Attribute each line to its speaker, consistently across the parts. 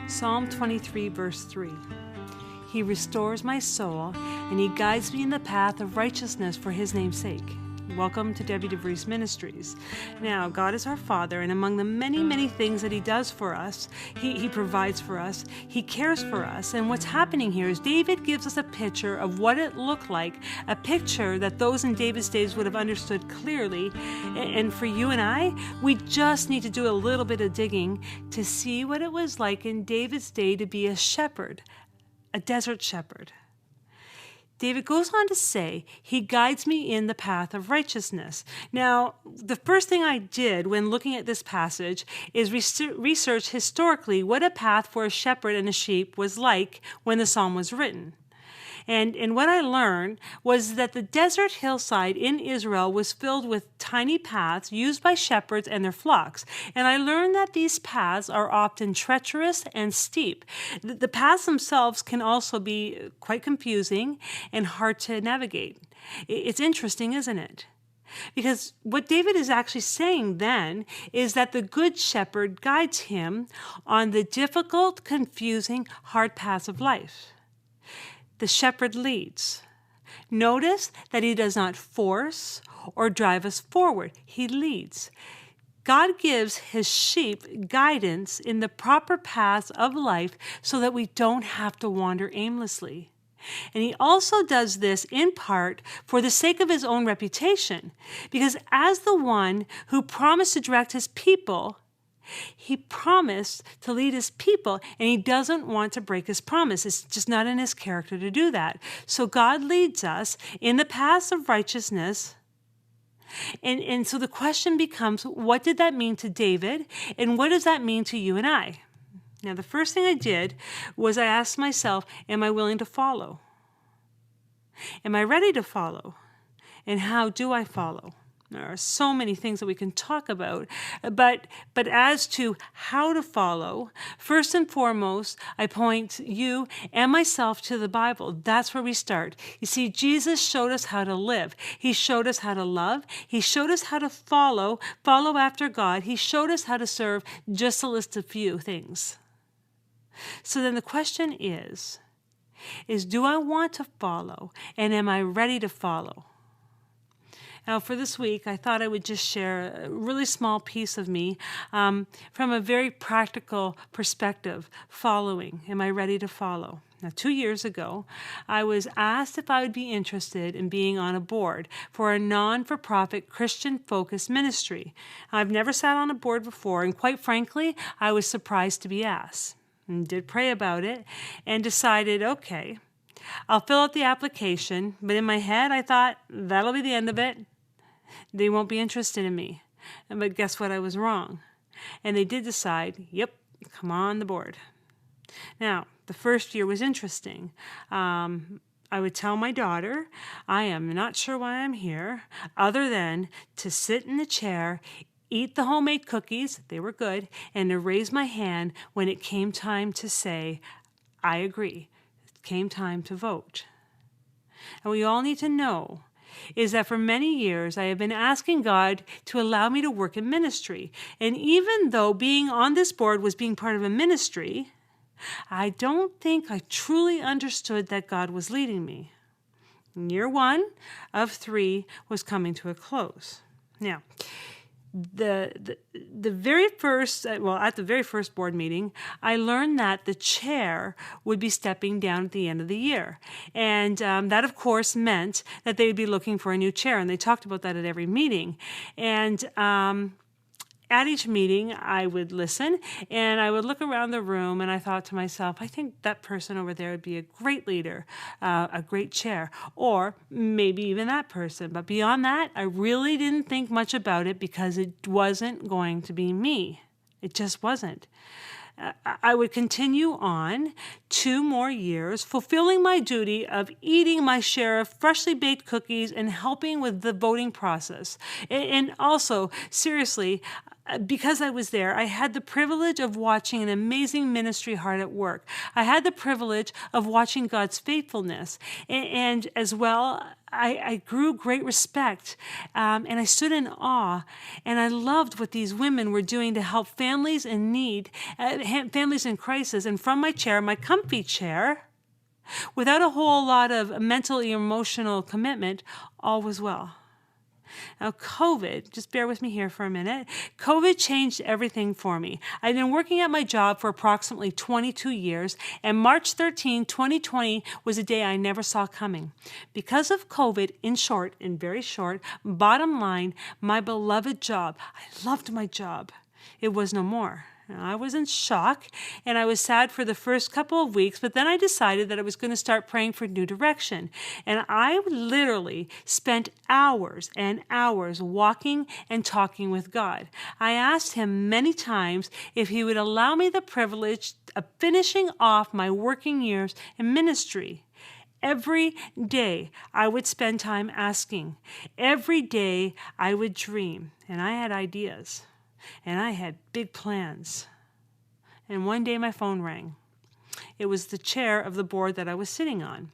Speaker 1: Psalm 23, verse 3. He restores my soul, and He guides me in the path of righteousness for His name's sake. Welcome to Devries Ministries. Now, God is our Father, and among the many, many things that He does for us, He provides for us, He cares for us. And what's happening here is David gives us a picture of what it looked like, a picture that those in David's days would have understood clearly. And for you and I, we just need to do a little bit of digging to see what it was like in David's day to be a shepherd, a desert shepherd. David goes on to say, He guides me in the path of righteousness. Now, the first thing I did when looking at this passage is research historically what a path for a shepherd and a sheep was like when the psalm was written. And what I learned was that the desert hillside in Israel was filled with tiny paths used by shepherds and their flocks. And I learned that these paths are often treacherous and steep. The paths themselves can also be quite confusing and hard to navigate. It's interesting, isn't it? Because what David is actually saying then is that the good shepherd guides him on the difficult, confusing, hard paths of life. The shepherd leads. Notice that he does not force or drive us forward. He leads. God gives His sheep guidance in the proper paths of life so that we don't have to wander aimlessly. And He also does this in part for the sake of His own reputation, because as the one who promised to direct His people, He promised to lead His people, and He doesn't want to break His promise. It's just not in His character to do that. So God leads us in the paths of righteousness. And so the question becomes, what did that mean to David? And what does that mean to you and I? Now, the first thing I did was I asked myself, am I willing to follow? Am I ready to follow? And how do I follow? There are so many things that we can talk about, but as to how to follow, first and foremost, I point you and myself to the Bible. That's where we start. You see, Jesus showed us how to live. He showed us how to love. He showed us how to follow after God. He showed us how to serve, just to list a few things. So then the question is do I want to follow, and am I ready to follow? Now, for this week, I thought I would just share a really small piece of me from a very practical perspective, following. Am I ready to follow? Now, 2 years ago, I was asked if I would be interested in being on a board for a non-for-profit Christian-focused ministry. I've never sat on a board before, and quite frankly, I was surprised to be asked. And did pray about it and decided, okay, I'll fill out the application, but in my head, I thought, that'll be the end of it. They won't be interested in me. But guess what? I was wrong. And they did decide, yep, come on the board. Now, the first year was interesting. I would tell my daughter, I am not sure why I'm here, other than to sit in the chair, eat the homemade cookies, they were good, and to raise my hand when it came time to say, I agree. It came time to vote. And we all need to know is that for many years I have been asking God to allow me to work in ministry. And even though being on this board was being part of a ministry, I don't think I truly understood that God was leading me. Year 1 of 3 was coming to a close. Now, the very first, at the very first board meeting, I learned that the chair would be stepping down at the end of the year. And that, of course, meant that they would be looking for a new chair. And they talked about that at every meeting. And at each meeting, I would listen and I would look around the room and I thought to myself, I think that person over there would be a great leader, a great chair, or maybe even that person. But beyond that, I really didn't think much about it because it wasn't going to be me. It just wasn't. I would continue on 2 more years, fulfilling my duty of eating my share of freshly baked cookies and helping with the voting process. And also, seriously, because I was there, I had the privilege of watching an amazing ministry heart at work. I had the privilege of watching God's faithfulness. And as well, I grew great respect, and I stood in awe, and I loved what these women were doing to help families in need, families in crisis. And from my chair, my comfy chair, without a whole lot of mental or emotional commitment, all was well. Now, COVID, just bear with me here for a minute. COVID changed everything for me. I've been working at my job for approximately 22 years, and March 13, 2020 was a day I never saw coming. Because of COVID, in short, in very short, bottom line, my beloved job, I loved my job, it was no more. I was in shock, and I was sad for the first couple of weeks, but then I decided that I was going to start praying for new direction. And I literally spent hours and hours walking and talking with God. I asked him many times if he would allow me the privilege of finishing off my working years in ministry. Every day I would spend time asking. Every day I would dream, and I had ideas. And I had big plans. And one day my phone rang. It was the chair of the board that I was sitting on.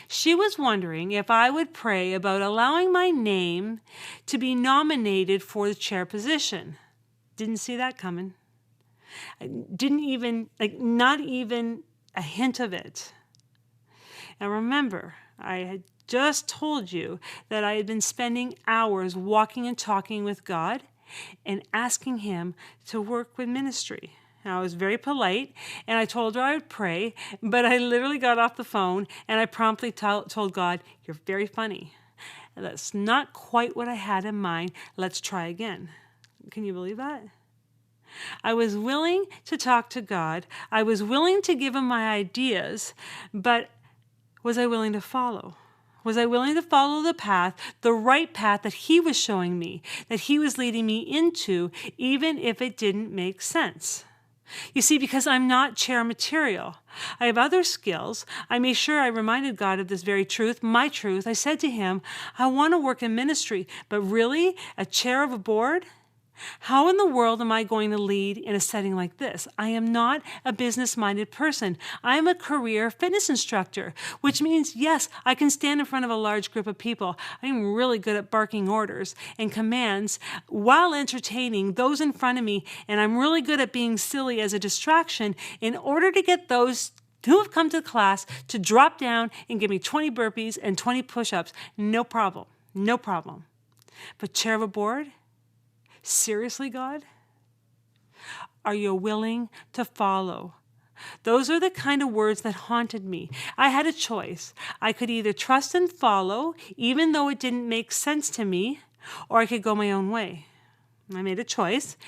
Speaker 1: She was wondering if I would pray about allowing my name to be nominated for the chair position. Didn't see that coming. Didn't even, not even a hint of it. Now remember, I had just told you that I had been spending hours walking and talking with God and asking him to work with ministry. Now, I was very polite, and I told her I would pray, but I literally got off the phone, and I promptly told God, "You're very funny. That's not quite what I had in mind. Let's try again." Can you believe that? I was willing to talk to God. I was willing to give him my ideas, but was I willing to follow? Was I willing to follow the path, the right path that he was showing me, that he was leading me into, even if it didn't make sense? You see, because I'm not chair material. I have other skills. I made sure I reminded God of this very truth, my truth. I said to him, I want to work in ministry, but really, a chair of a board? How in the world am I going to lead in a setting like this? I am not a business-minded person. I am a career fitness instructor, which means, yes, I can stand in front of a large group of people. I'm really good at barking orders and commands while entertaining those in front of me, and I'm really good at being silly as a distraction in order to get those who have come to class to drop down and give me 20 burpees and 20 push-ups. No problem. No problem. But chair of a board? Seriously, God? Are you willing to follow? Those are the kind of words that haunted me. I had a choice. I could either trust and follow, even though it didn't make sense to me, or I could go my own way. I made a choice,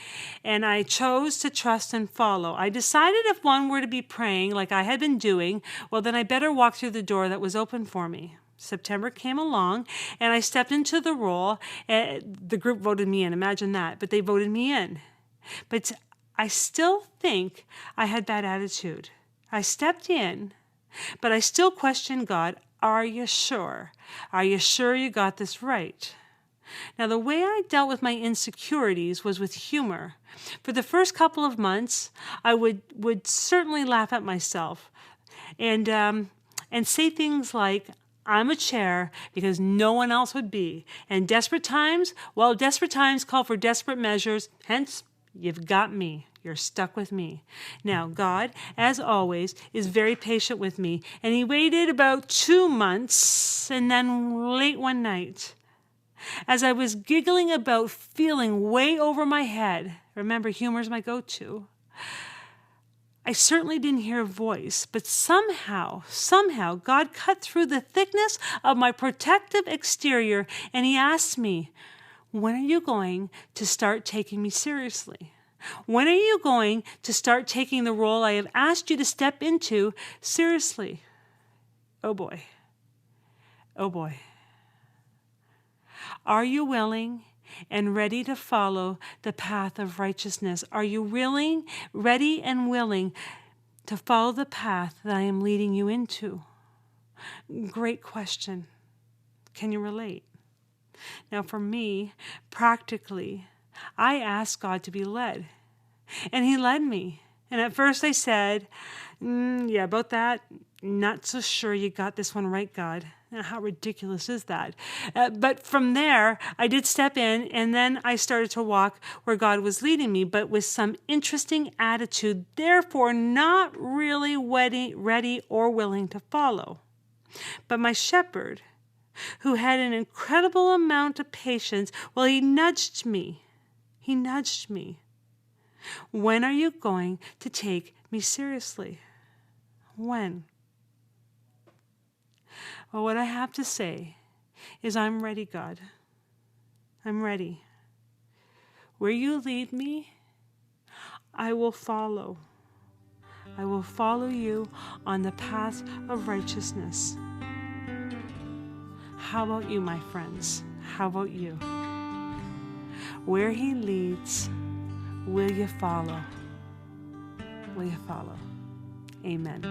Speaker 1: and I chose to trust and follow. I decided if one were to be praying like I had been doing, well, then I better walk through the door that was open for me. September came along, and I stepped into the role. The group voted me in, imagine that, but they voted me in. But I still think I had bad attitude. I stepped in, but I still questioned God, are you sure? Are you sure you got this right? Now, the way I dealt with my insecurities was with humor. For the first couple of months, I would certainly laugh at myself and say things like, I'm a chair because no one else would be. And desperate times, well, desperate times call for desperate measures. Hence, you've got me. You're stuck with me. Now, God, as always, is very patient with me. And he waited about 2 months, and then late one night, as I was giggling about feeling way over my head, remember, humor's my go-to, I certainly didn't hear a voice, but somehow, God cut through the thickness of my protective exterior, and he asked me, when are you going to start taking me seriously? When are you going to start taking the role I have asked you to step into seriously? Oh boy. Oh boy. Are you willing and ready to follow the path of righteousness? Are you willing, ready and willing to follow the path that I am leading you into? Great question. Can you relate? Now for me, practically, I asked God to be led, and he led me. And at first I said, yeah, about that, not so sure you got this one right, God. How ridiculous is that? But from there, I did step in, and then I started to walk where God was leading me, but with some interesting attitude, therefore not really ready or willing to follow. But my shepherd, who had an incredible amount of patience, well, he nudged me. He nudged me. When are you going to take me seriously? When? Well, what I have to say is I'm ready, God. I'm ready. Where you lead me, I will follow. I will follow you on the path of righteousness. How about you, my friends? How about you? Where he leads, will you follow? Will you follow? Amen.